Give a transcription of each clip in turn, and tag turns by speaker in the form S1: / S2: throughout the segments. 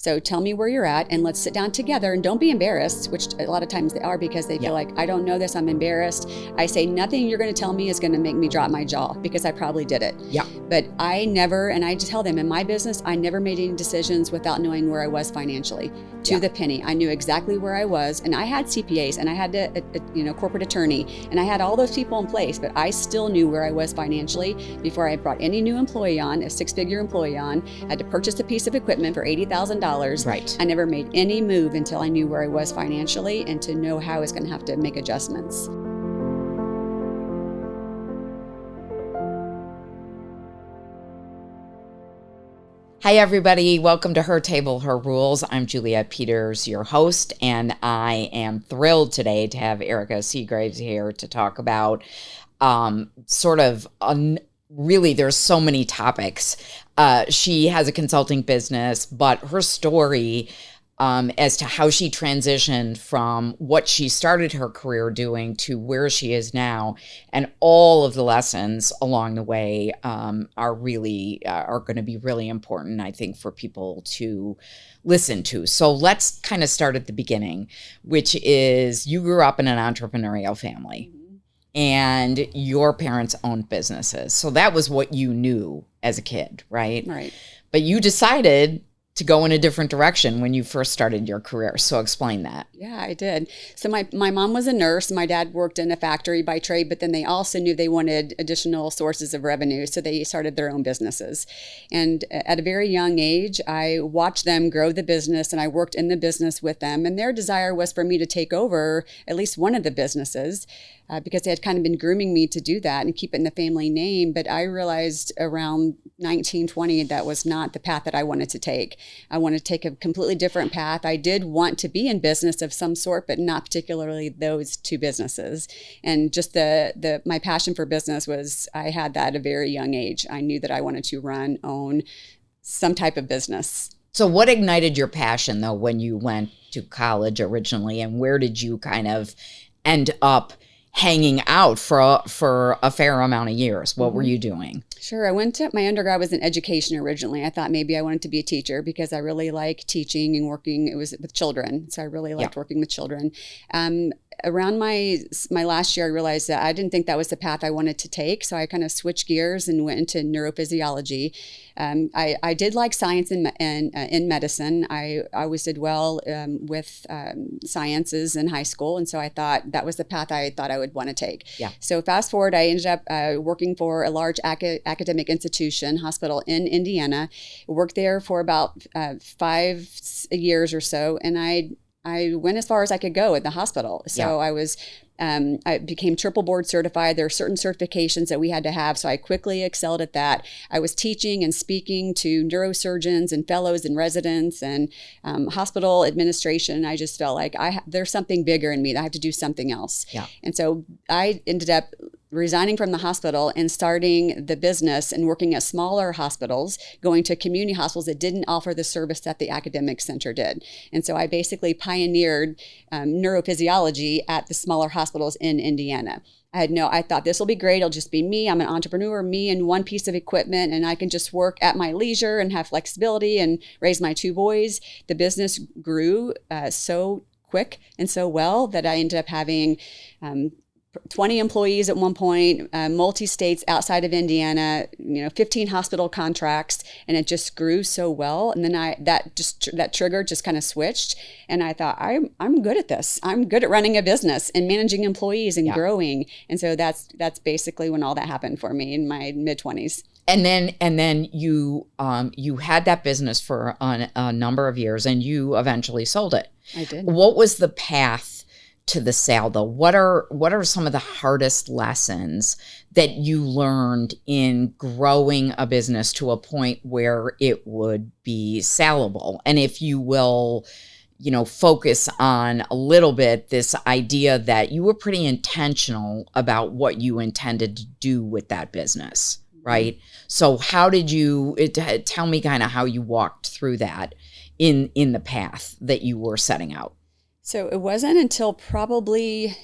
S1: So tell me where you're at and let's sit down together, and don't be embarrassed, which a lot of times they are because they feel like, I don't know this, I'm embarrassed. I say nothing you're going to tell me is going to make me drop my jaw because I probably did it.
S2: Yeah.
S1: But I never, and I just tell them in my business, I never made any decisions without knowing where I was financially to the penny. I knew exactly where I was, and I had CPAs and I had a corporate attorney, and I had all those people in place, but I still knew where I was financially before I brought any new employee on, a 6-figure employee on. I had to purchase a piece of equipment for $80,000.
S2: Right.
S1: I never made any move until I knew where I was financially and to know how I was going to have to make adjustments.
S2: Hi, everybody. Welcome to Her Table, Her Rules. I'm Juliet Peters, your host, and I am thrilled today to have Erica Seagrave here to talk about really, there's so many topics. She has a consulting business, but her story as to how she transitioned from what she started her career doing to where she is now, and all of the lessons along the way are going to be really important, I think, for people to listen to. So let's kind of start at the beginning, which is you grew up in an entrepreneurial family. And your parents owned businesses. So that was what you knew as a kid, right?
S1: Right.
S2: But you decided to go in a different direction when you first started your career. So explain that.
S1: Yeah, I did. So my mom was a nurse. My dad worked in a factory by trade, but then they also knew they wanted additional sources of revenue. So they started their own businesses. And at a very young age, I watched them grow the business, and I worked in the business with them. And their desire was for me to take over at least one of the businesses. Because they had kind of been grooming me to do that and keep it in the family name. But I realized around 1920 that was not the path that I wanted to take. I wanted to take a completely different path. I did want to be in business of some sort, but not particularly those two businesses. And just my passion for business was, I had that at a very young age. I knew that I wanted to own some type of business.
S2: So what ignited your passion, though, when you went to college originally, and where did you kind of end up hanging out for a fair amount of years? What were you doing?
S1: Sure. My undergrad was in education originally. I thought maybe I wanted to be a teacher because I really like teaching and working. It was with children. So I really liked working with children. Around my last year, I realized that I didn't think that was the path I wanted to take. So I kind of switched gears and went into neurophysiology. I did like science and in medicine. I always did well with sciences in high school. And so I thought that was the path I thought I would want to take. Yeah. So fast forward, I ended up working for a large academic institution, hospital in Indiana. I worked there for about 5 years or so. And I went as far as I could go at the hospital. So I became triple board certified. There are certain certifications that we had to have. So I quickly excelled at that. I was teaching and speaking to neurosurgeons and fellows and residents and hospital administration. I just felt like there's something bigger in me that I have to do something else. Yeah. And so I ended up resigning from the hospital and starting the business and working at smaller hospitals, going to community hospitals that didn't offer the service that the academic center did. And so I basically pioneered neurophysiology at the smaller hospitals in Indiana. I thought this will be great. It'll just be me. I'm an entrepreneur, me and one piece of equipment, and I can just work at my leisure and have flexibility and raise my 2 boys. The business grew so quick and so well that I ended up having 20 employees at one point, multi-states outside of Indiana, 15 hospital contracts, and it just grew so well. And then that trigger just kind of switched, and I thought I'm good at this. I'm good at running a business and managing employees and growing. And so that's basically when all that happened for me in my mid-20s.
S2: And then you had that business for a number of years, and you eventually sold it.
S1: I did.
S2: What was the path to the sale, though? What are some of the hardest lessons that you learned in growing a business to a point where it would be sellable? And if you will, focus on a little bit this idea that you were pretty intentional about what you intended to do with that business, right? So how did you tell me kind of how you walked through that in the path that you were setting out?
S1: So it wasn't until probably,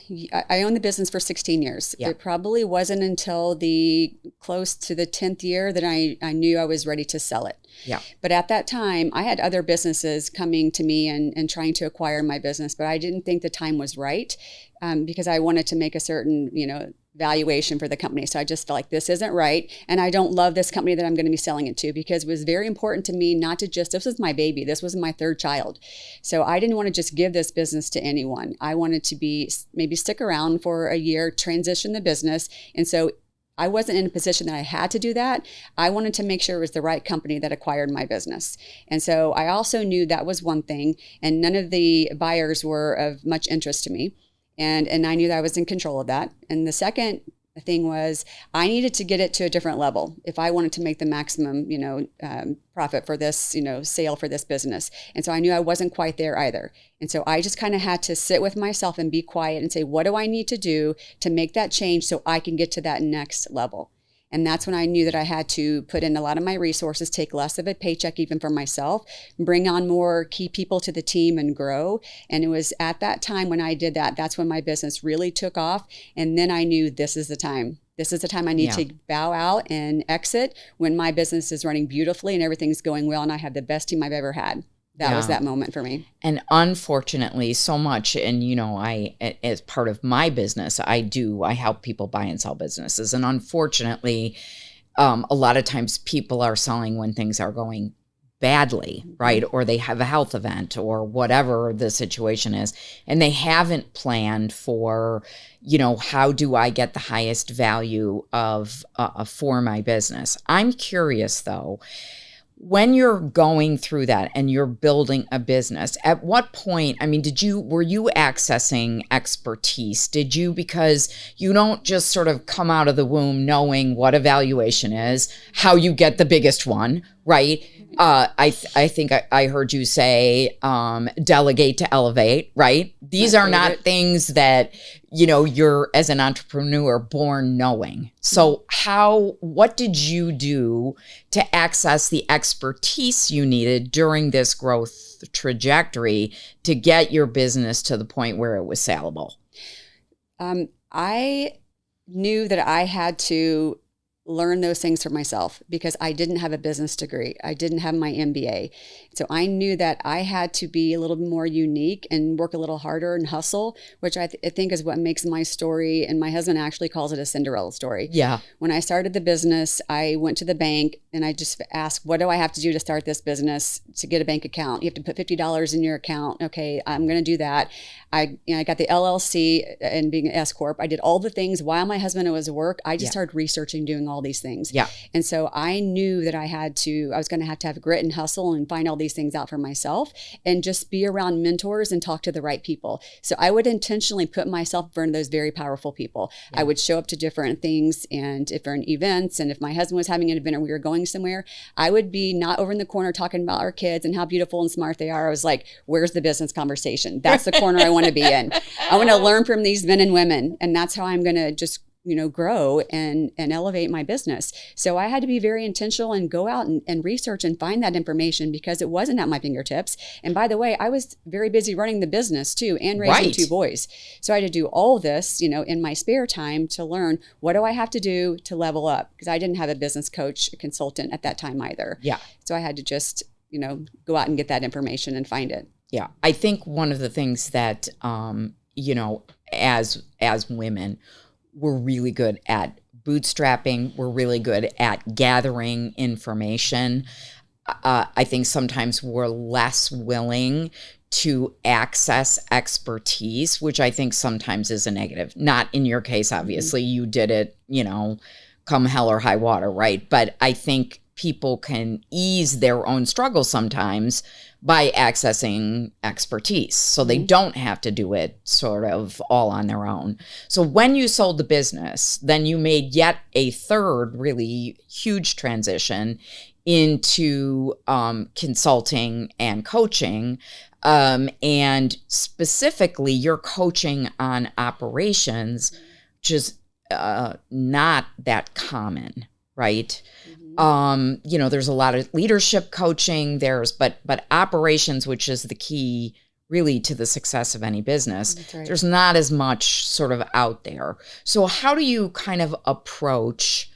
S1: I owned the business for 16 years.
S2: Yeah.
S1: It probably wasn't until the close to the 10th year that I knew I was ready to sell it.
S2: Yeah.
S1: But at that time, I had other businesses coming to me and trying to acquire my business, but I didn't think the time was right because I wanted to make a certain, valuation for the company. So I just felt like this isn't right. And I don't love this company that I'm going to be selling it to, because it was very important to me not to just, this was my baby. This was my third child. So I didn't want to just give this business to anyone. I wanted to maybe stick around for a year, transition the business. And so I wasn't in a position that I had to do that. I wanted to make sure it was the right company that acquired my business. And so I also knew that was one thing, and none of the buyers were of much interest to me. And I knew that I was in control of that. And the second thing was I needed to get it to a different level if I wanted to make the maximum, profit for this, sale for this business. And so I knew I wasn't quite there either. And so I just kind of had to sit with myself and be quiet and say, what do I need to do to make that change so I can get to that next level? And that's when I knew that I had to put in a lot of my resources, take less of a paycheck even for myself, bring on more key people to the team and grow. And it was at that time when I did that, that's when my business really took off. And then I knew this is the time. This is the time I need to bow out and exit when my business is running beautifully and everything's going well and I have the best team I've ever had. That was that moment for me. And
S2: unfortunately, so much, and I, as part of my business, I help people buy and sell businesses. And unfortunately, a lot of times people are selling when things are going badly, right? Or they have a health event or whatever the situation is. And they haven't planned for, how do I get the highest value for my business? I'm curious though, when you're going through that and you're building a business, at what point, were you accessing expertise? Because you don't just sort of come out of the womb knowing what a valuation is, how you get the biggest one, right? I think I heard you say delegate to elevate, right? These are not things that, you're as an entrepreneur born knowing. So what did you do to access the expertise you needed during this growth trajectory to get your business to the point where it was saleable?
S1: I knew that I had to learn those things for myself because I didn't have a business degree. I didn't have my MBA. So I knew that I had to be a little bit more unique and work a little harder and hustle, which I think is what makes my story, and my husband actually calls it a Cinderella story.
S2: Yeah.
S1: When I started the business, I went to the bank and I just asked, what do I have to do to start this business to get a bank account? You have to put $50 in your account. Okay, I'm going to do that. I got the LLC and being an S Corp. I did all the things while my husband was at work. I just started researching, doing all these things.
S2: Yeah.
S1: And so I knew that I was going to have grit and hustle and find all these things out for myself and just be around mentors and talk to the right people. So I would intentionally put myself in front of those very powerful people. Yeah. I would show up to different things, and if they're in events, and if my husband was having an event or we were going somewhere, I would be not over in the corner talking about our kids and how beautiful and smart they are. I was like, where's the business conversation? That's the corner I want to be in. I want to learn from these men and women, and that's how I'm going to just grow and elevate my business. So I had to be very intentional and go out and research and find that information because it wasn't at my fingertips. And by the way, I was very busy running the business too and raising two boys. So I had to do all this, in my spare time to learn, what do I have to do to level up? Because I didn't have a business coach, a consultant at that time either.
S2: Yeah.
S1: So I had to just, go out and get that information and find it.
S2: Yeah. I think one of the things that, as women, we're really good at bootstrapping. We're really good at gathering information. I think sometimes we're less willing to access expertise, which I think sometimes is a negative. Not in your case, obviously. You did it, come hell or high water, right? But I think people can ease their own struggle sometimes by accessing expertise. So they don't have to do it sort of all on their own. So when you sold the business, then you made yet a third really huge transition into consulting and coaching. And specifically, you're coaching on operations, which is not that common, right? There's a lot of leadership coaching, but operations, which is the key really to the success of any business.
S1: That's right.
S2: There's not as much sort of out there. So how do you kind of approach,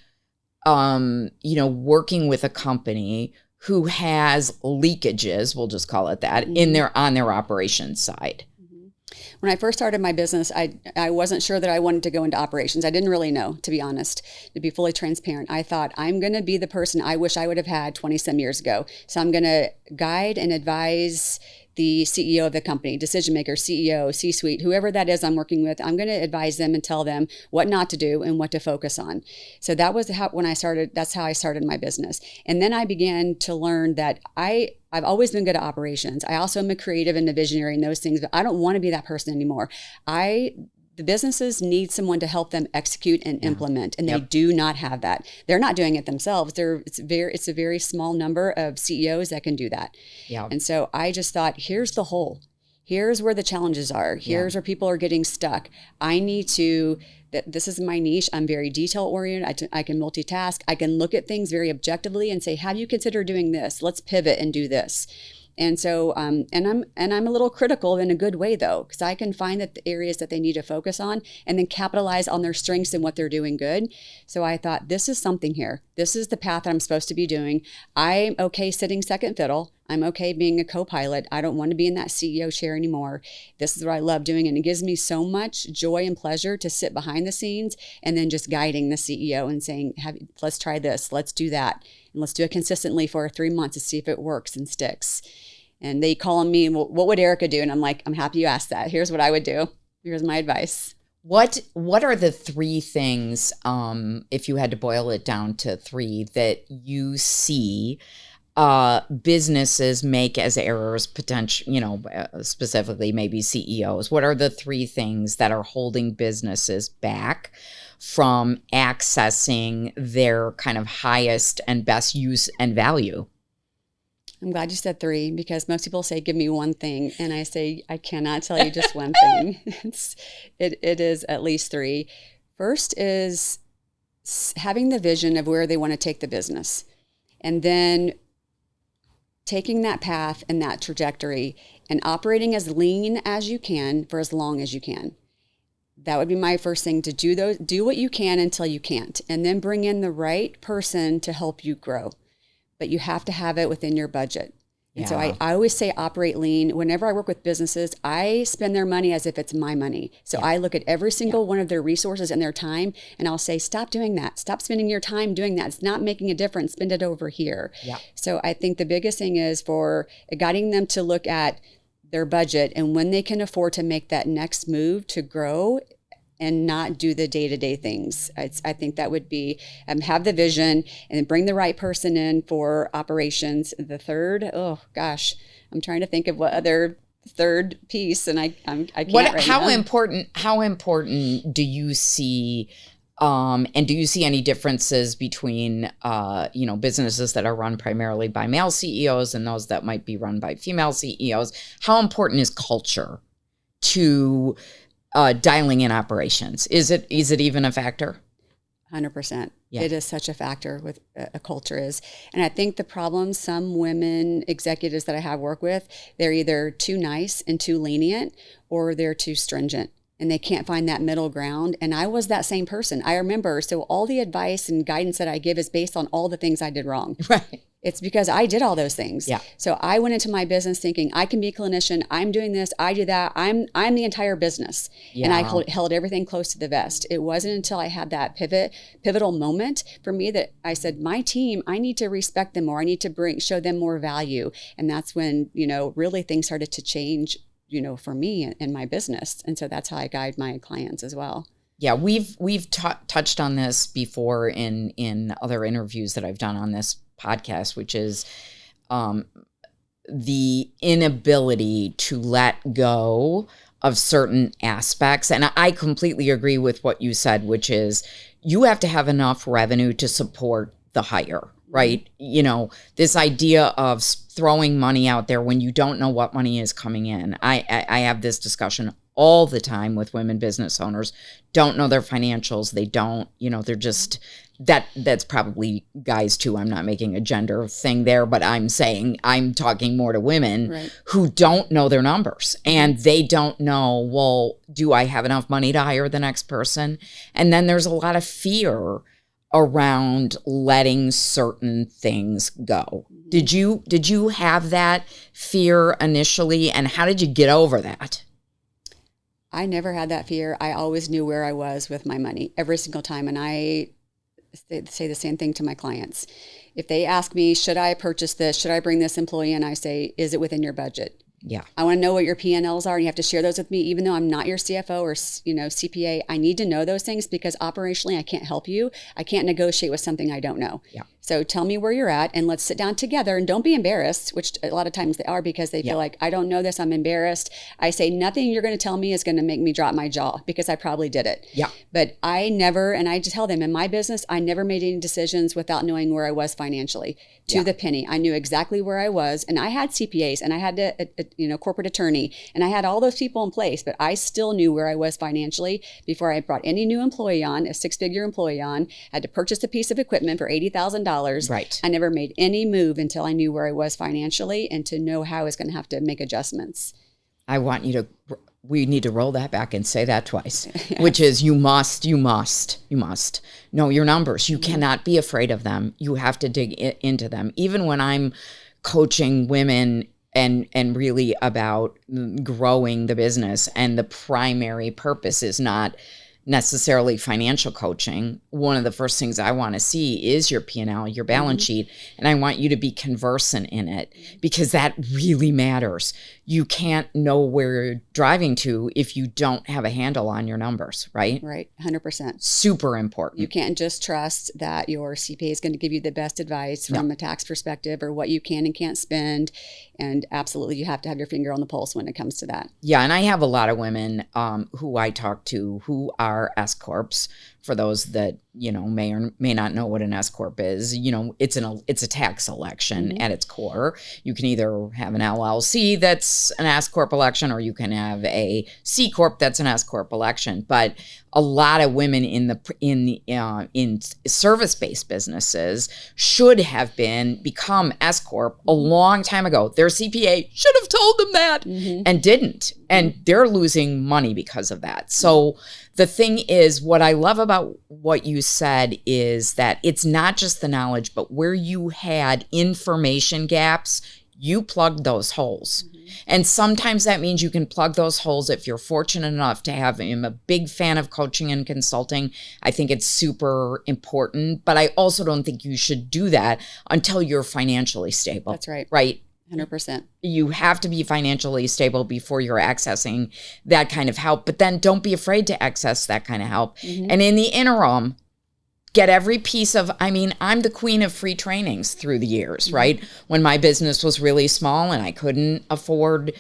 S2: working with a company who has leakages, we'll just call it that, on their operations side?
S1: When I first started my business, I wasn't sure that I wanted to go into operations. I didn't really know, to be honest, to be fully transparent. I thought I'm going to be the person I wish I would have had 20 some years ago. So I'm going to guide and advise the CEO of the company, decision maker, CEO, C-suite, whoever that is I'm working with. I'm going to advise them and tell them what not to do and what to focus on. So that was that's how I started my business. And then I began to learn that I've always been good at operations. I also am a creative and a visionary and those things, but I don't want to be that person anymore. The businesses need someone to help them execute and implement, and they do not have that. They're not doing it themselves. It's a very small number of CEOs that can do that. Yeah. And so I just thought, here's the hole. Here's where the challenges are. Here's where people are getting stuck. This is my niche. I'm very detail oriented. I can multitask. I can look at things very objectively and say, have you considered doing this? Let's pivot and do this. And so, I'm a little critical in a good way though, because I can find that the areas that they need to focus on and then capitalize on their strengths and what they're doing good. So I thought, this is something here. This is the path that I'm supposed to be doing. I'm okay sitting second fiddle. I'm okay being a co-pilot. I don't want to be in that CEO chair anymore. This is what I love doing. And it gives me so much joy and pleasure to sit behind the scenes and then just guiding the CEO and saying, let's try this, let's do that. And let's do it consistently for 3 months to see if it works and sticks. And they call on me, well, what would Erica do? And I'm like, I'm happy you asked that. Here's what I would do. Here's my advice.
S2: What are the 3 things, if you had to boil it down to 3, that you see businesses make as errors, specifically maybe CEOs? What are the 3 things that are holding businesses back from accessing their kind of highest and best use and value?
S1: I'm glad you said 3, because most people say, give me one thing. And I say, I cannot tell you just one thing. It is at least 3. First is having the vision of where they want to take the business. And then taking that path and that trajectory and operating as lean as you can for as long as you can. That would be my first thing, to do what you can until you can't, and then bring in the right person to help you grow. But you have to have it within your budget. And so I always say operate lean. Whenever I work with businesses, I spend their money as if it's my money. So I look at every single one of their resources and their time, and I'll say, stop doing that. Stop spending your time doing that. It's not making a difference. Spend it over here. Yeah. So I think the biggest thing is for guiding them to look at their budget and when they can afford to make that next move to grow and not do the day-to-day things. I think that would be have the vision and bring the right person in for operations. The third, I'm trying to think of what other third piece, and I can't right
S2: how
S1: now.
S2: How important do you see, and do you see any differences between businesses that are run primarily by male CEOs and those that might be run by female CEOs? How important is culture to dialing in operations? Is it even a factor?
S1: 100%. Yeah. It is such a factor with a culture is. And I think the problem, some women executives that I have work with, they're either too nice and too lenient, or they're too stringent, and they can't find that middle ground. And I was that same person. I remember, so all the advice and guidance that I give is based on all the things I did wrong. Right. It's because I did all those things. Yeah. So I went into my business thinking I can be a clinician. I'm doing this. I do that. I'm the entire business. Yeah. And I held everything close to the vest. It wasn't until I had that pivotal moment for me that I said, my team, I need to respect them more. I need to show them more value. And that's when, really things started to change, for me and my business. And so that's how I guide my clients as well.
S2: Yeah, we've touched on this before in other interviews that I've done on this podcast, which is the inability to let go of certain aspects. And I completely agree with what you said, which is you have to have enough revenue to support the hire, right? This idea of throwing money out there when you don't know what money is coming in. I have this discussion all the time with women business owners, don't know their financials. They don't, they're just, that's probably guys too. I'm not making a gender thing there, but I'm saying I'm talking more to women who don't know their numbers, and they don't know, well, do I have enough money to hire the next person? And then there's a lot of fear around letting certain things go. Did you have that fear initially, and how did you get over that?
S1: I never had that fear. I always knew where I was with my money every single time. And I say the same thing to my clients. If they ask me, should I purchase this? Should I bring this employee in? I say, is it within your budget?
S2: Yeah.
S1: I want to know what your P&Ls are, and you have to share those with me. Even though I'm not your CFO or, CPA, I need to know those things, because operationally I can't help you. I can't negotiate with something I don't know.
S2: Yeah.
S1: So tell me where you're at, and let's sit down together, and don't be embarrassed, which a lot of times they are, because they feel like, I don't know this, I'm embarrassed. I say, nothing you're going to tell me is going to make me drop my jaw, because I probably did it.
S2: Yeah.
S1: But I never, and I just tell them, in my business, I never made any decisions without knowing where I was financially to the penny. I knew exactly where I was, and I had CPAs, and I had a corporate attorney, and I had all those people in place, but I still knew where I was financially before I brought any new employee on, a 6-figure employee on, had to purchase a piece of equipment for $80,000.
S2: Right.
S1: I never made any move until I knew where I was financially, and to know how I was going to have to make adjustments.
S2: We need to roll that back and say that twice, which is you must know your numbers. You cannot be afraid of them. You have to dig into them. Even when I'm coaching women and really about growing the business, and the primary purpose is not necessarily financial coaching, one of the first things I want to see is your P&L, your balance sheet, and I want you to be conversant in it, because that really matters. You can't know where you're driving to if you don't have a handle on your numbers, right?
S1: Right, 100%.
S2: Super important.
S1: You can't just trust that your CPA is going to give you the best advice from a tax perspective, or what you can and can't spend. And absolutely, you have to have your finger on the pulse when it comes to that.
S2: Yeah, and I have a lot of women who I talk to who are S Corps. For those that may or may not know what an S Corp is, it's a tax election at its core. You can either have an LLC that's an S Corp election, or you can have a C Corp that's an S Corp election. But a lot of women in service-based businesses should have become S Corp a long time ago. Their CPA should have told them that and didn't, and they're losing money because of that. So the thing is, what I love about what you said is that it's not just the knowledge, but where you had information gaps, you plugged those holes. And sometimes that means you can plug those holes if you're fortunate enough to have. I'm a big fan of coaching and consulting. I think it's super important, but I also don't think you should do that until you're financially stable.
S1: That's right.
S2: Right.
S1: 100%.
S2: You have to be financially stable before you're accessing that kind of help, but then don't be afraid to access that kind of help. And in the interim, get every piece of, I'm the queen of free trainings through the years, right? When my business was really small and I couldn't afford,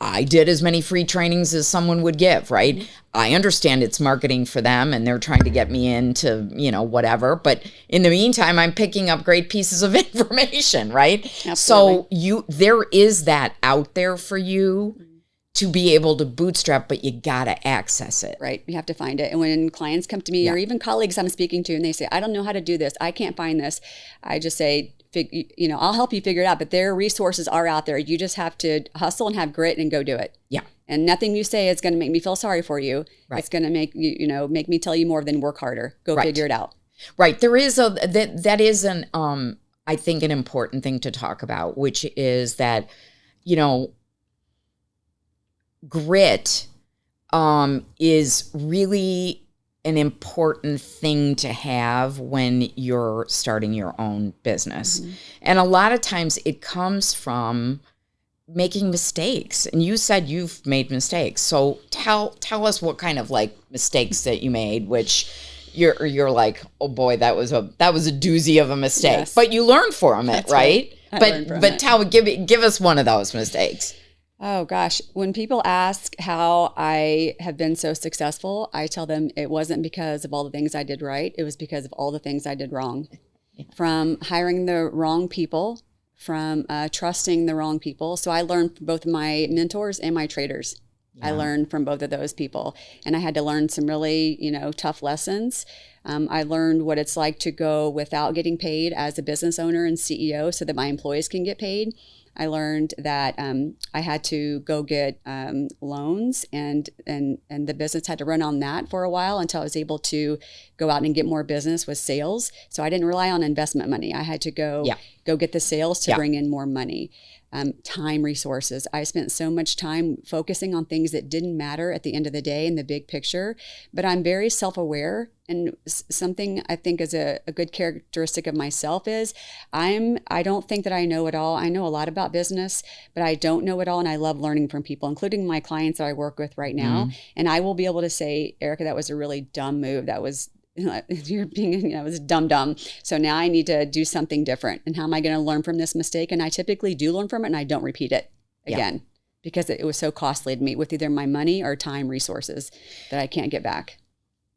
S2: I did as many free trainings as someone would give, right? I understand it's marketing for them and they're trying to get me into, whatever. But in the meantime, I'm picking up great pieces of information, right? Absolutely. So there is that out there for you to be able to bootstrap, but you got to access it.
S1: Right. You have to find it. And when clients come to me or even colleagues I'm speaking to and they say, I don't know how to do this, I can't find this, I just say, I'll help you figure it out, but their resources are out there. You just have to hustle and have grit and go do it.
S2: Yeah.
S1: And nothing you say is going to make me feel sorry for you. Right. It's going to make you, make me tell you more than work harder. Go figure it out. Right.
S2: There is that is an, I think, an important thing to talk about, which is that, grit is really an important thing to have when you're starting your own business. And a lot of times it comes from making mistakes. And you said you've made mistakes. So tell us what kind of mistakes that you made, which you're like, oh boy, that was a doozy of a mistake. Yes. But you learned from it, right? Give us one of those mistakes.
S1: Oh gosh, when people ask how I have been so successful, I tell them it wasn't because of all the things I did right. It was because of all the things I did wrong. From hiring the wrong people, from trusting the wrong people. So I learned from both my mentors and my traders. I learned from both of those people, and I had to learn some really, tough lessons. I learned what it's like to go without getting paid as a business owner and CEO so that my employees can get paid. I learned that I had to go get loans, and the business had to run on that for a while until I was able to go out and get more business with sales. So I didn't rely on investment money. I had to go get the sales to bring in more money. Time, resources. I spent so much time focusing on things that didn't matter at the end of the day in the big picture, but I'm very self-aware, and something I think is a good characteristic of myself is I don't think that I know it all. I know a lot about business, but I don't know it all, and I love learning from people, including my clients that I work with right now. And I will be able to say, Erica, that was a really dumb move. That was you're being, it was dumb. So now I need to do something different. And how am I going to learn from this mistake? And I typically do learn from it, and I don't repeat it again because it was so costly to me with either my money or time resources that I can't get back.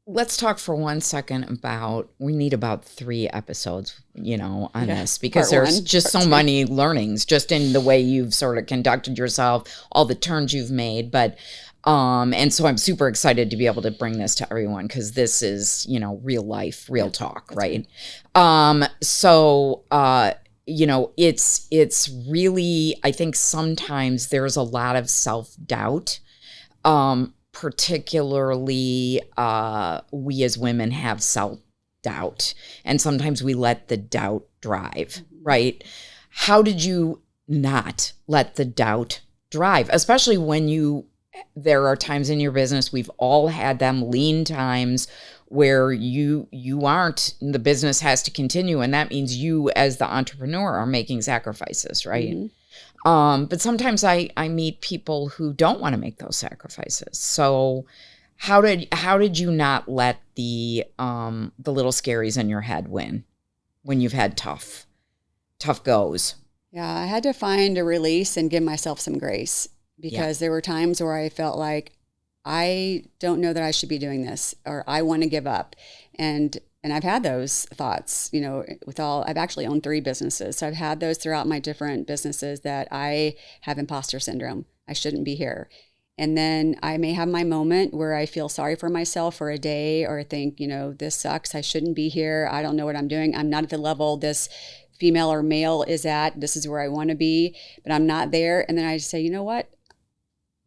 S2: Let's talk for 1 second about, we need about 3 episodes, on this, because there's just so many learnings just in the way you've sort of conducted yourself, all the turns you've made. But and so I'm super excited to be able to bring this to everyone, because this is, real life, real talk, right? It's really, I think sometimes there's a lot of self-doubt, particularly we as women have self-doubt, and sometimes we let the doubt drive, right? How did you not let the doubt drive, especially when there are times in your business, we've all had them, lean times where you aren't, the business has to continue, and that means you as the entrepreneur are making sacrifices, right? But sometimes I meet people who don't want to make those sacrifices. So how did you not let the little scaries in your head win when you've had tough goes? Yeah,
S1: I had to find a release and give myself some grace, because there were times where I felt like I don't know that I should be doing this, or I want to give up. And I've had those thoughts, I've actually owned 3 businesses. So I've had those throughout my different businesses, that I have imposter syndrome. I shouldn't be here. And then I may have my moment where I feel sorry for myself for a day, or think, this sucks. I shouldn't be here. I don't know what I'm doing. I'm not at the level this female or male is at. This is where I want to be, but I'm not there. And then I just say, you know what?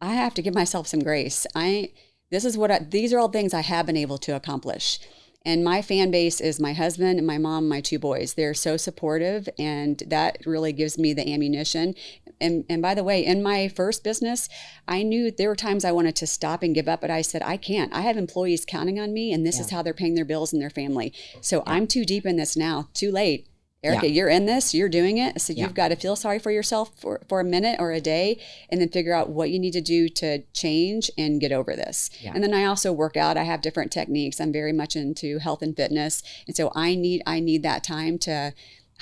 S1: I have to give myself some grace. These are all things I have been able to accomplish. And my fan base is my husband and my mom, my 2 boys. They're so supportive, and that really gives me the ammunition. And by the way, in my first business, I knew there were times I wanted to stop and give up, but I said, I can't. I have employees counting on me, and this is how they're paying their bills and their family. So I'm too deep in this now, too late. Erica, you're in this, you're doing it. So you've got to feel sorry for yourself for a minute or a day, and then figure out what you need to do to change and get over this. And then I also work out. I have different techniques. I'm very much into health and fitness. And so I need that time to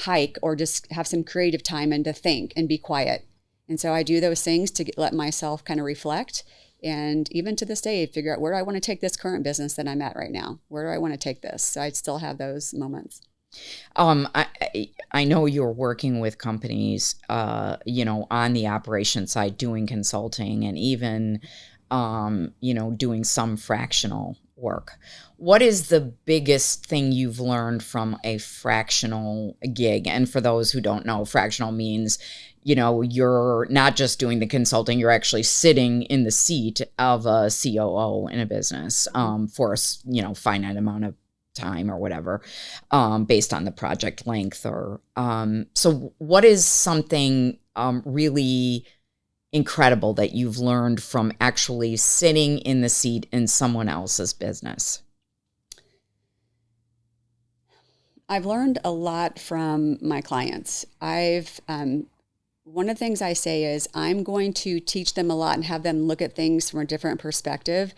S1: hike, or just have some creative time, and to think and be quiet. And so I do those things to let myself kind of reflect. And even to this day, figure out, where do I want to take this current business that I'm at right now? Where do I want to take this? So I still have those moments.
S2: I know you're working with companies, on the operation side, doing consulting, and even, doing some fractional work. What is the biggest thing you've learned from a fractional gig? And for those who don't know, fractional means, you're not just doing the consulting, you're actually sitting in the seat of a COO in a business, for a, finite amount of time or whatever, based on the project length. Or so what is something really incredible that you've learned from actually sitting in the seat in someone else's business?
S1: I've learned a lot from my clients. One of the things I say is, I'm going to teach them a lot and have them look at things from a different perspective.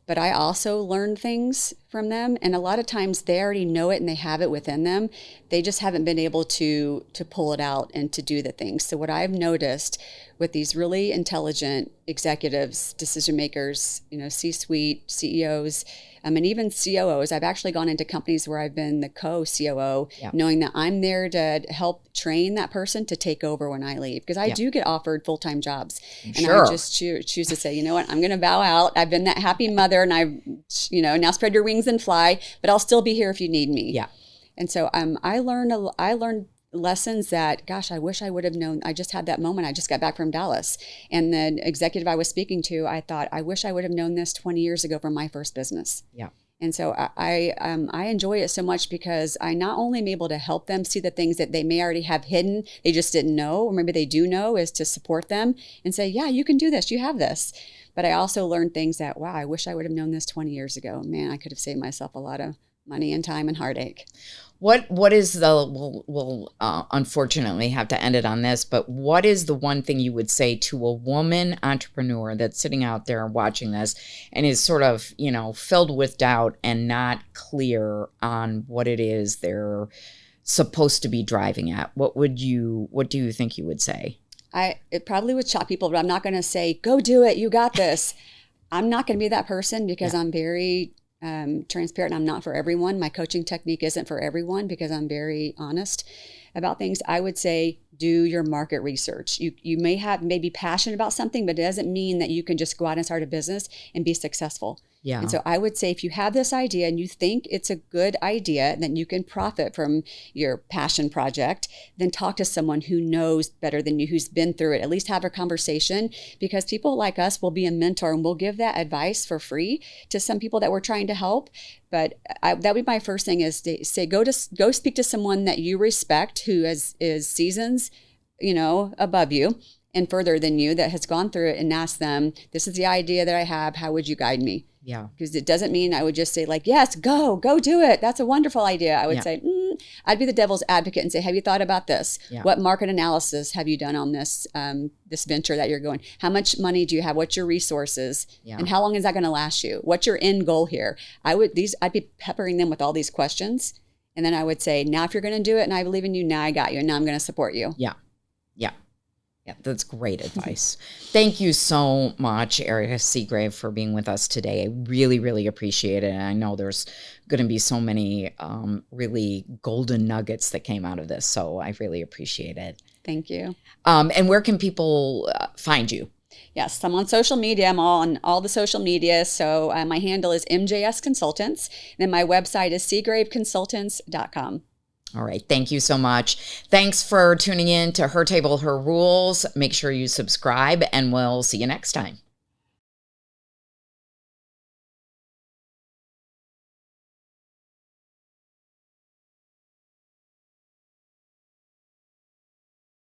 S1: But I also learn things from them. And a lot of times they already know it and they have it within them. They just haven't been able to pull it out and to do the things. So what I've noticed with these really intelligent executives, decision makers, C-suite, CEOs, and even COOs, I've actually gone into companies where I've been the co-COO, knowing that I'm there to help train that person to take over when I leave. Because I do get offered full-time jobs. And I just choose to say, you know what, I'm going to bow out. I've been that happy mother and I've, now spread your wings and fly, but I'll still be here if you need me.
S2: Yeah.
S1: And so I learned lessons that, gosh, I wish I would have known. I just had that moment. I just got back from Dallas. And the executive I was speaking to, I thought, I wish I would have known this 20 years ago from my first business.
S2: Yeah.
S1: And so I enjoy it so much because I not only am able to help them see the things that they may already have hidden, they just didn't know, or maybe they do know, is to support them and say, yeah, you can do this. You have this. But I also learned things that, wow, I wish I would have known this 20 years ago. Man, I could have saved myself a lot of money and time and heartache.
S2: What is we'll unfortunately have to end it on this, but what is the one thing you would say to a woman entrepreneur that's sitting out there watching this and is sort of, filled with doubt and not clear on what it is they're supposed to be driving at? What do you think you would say?
S1: It probably would shock people, but I'm not going to say, go do it. You got this. I'm not going to be that person because I'm very transparent. I'm not for everyone. My coaching technique isn't for everyone because I'm very honest about things. I would say, do your market research. You may be passionate about something, but it doesn't mean that you can just go out and start a business and be successful. Yeah. And so I would say if you have this idea and you think it's a good idea, then you can profit from your passion project, then talk to someone who knows better than you, who's been through it. At least have a conversation, because people like us will be a mentor and we'll give that advice for free to some people that we're trying to help. But that would be my first thing, is to say, go speak to someone that you respect, who is seasons, above you and further than you, that has gone through it, and ask them, this is the idea that I have. How would you guide me?
S2: Yeah.
S1: Because it doesn't mean I would just say yes, go do it. That's a wonderful idea. I would say, I'd be the devil's advocate and say, have you thought about this? Yeah. What market analysis have you done on this this venture that you're going? How much money do you have? What's your resources? Yeah. And how long is that going to last you? What's your end goal here? I'd be peppering them with all these questions. And then I would say, now if you're going to do it and I believe in you, now I got you. And now I'm going to support you.
S2: Yeah. Yeah. Yeah, that's great advice. Thank you so much, Erica Seagrave, for being with us today. I really, really appreciate it. And I know there's going to be so many really golden nuggets that came out of this. So I really appreciate it.
S1: Thank you.
S2: And where can people find you?
S1: Yes, I'm on social media. I'm on all the social media. So my handle is MJS Consultants. And then my website is seagraveconsultants.com.
S2: All right. Thank you so much. Thanks for tuning in to Her Table, Her Rules. Make sure you subscribe, and we'll see you next time.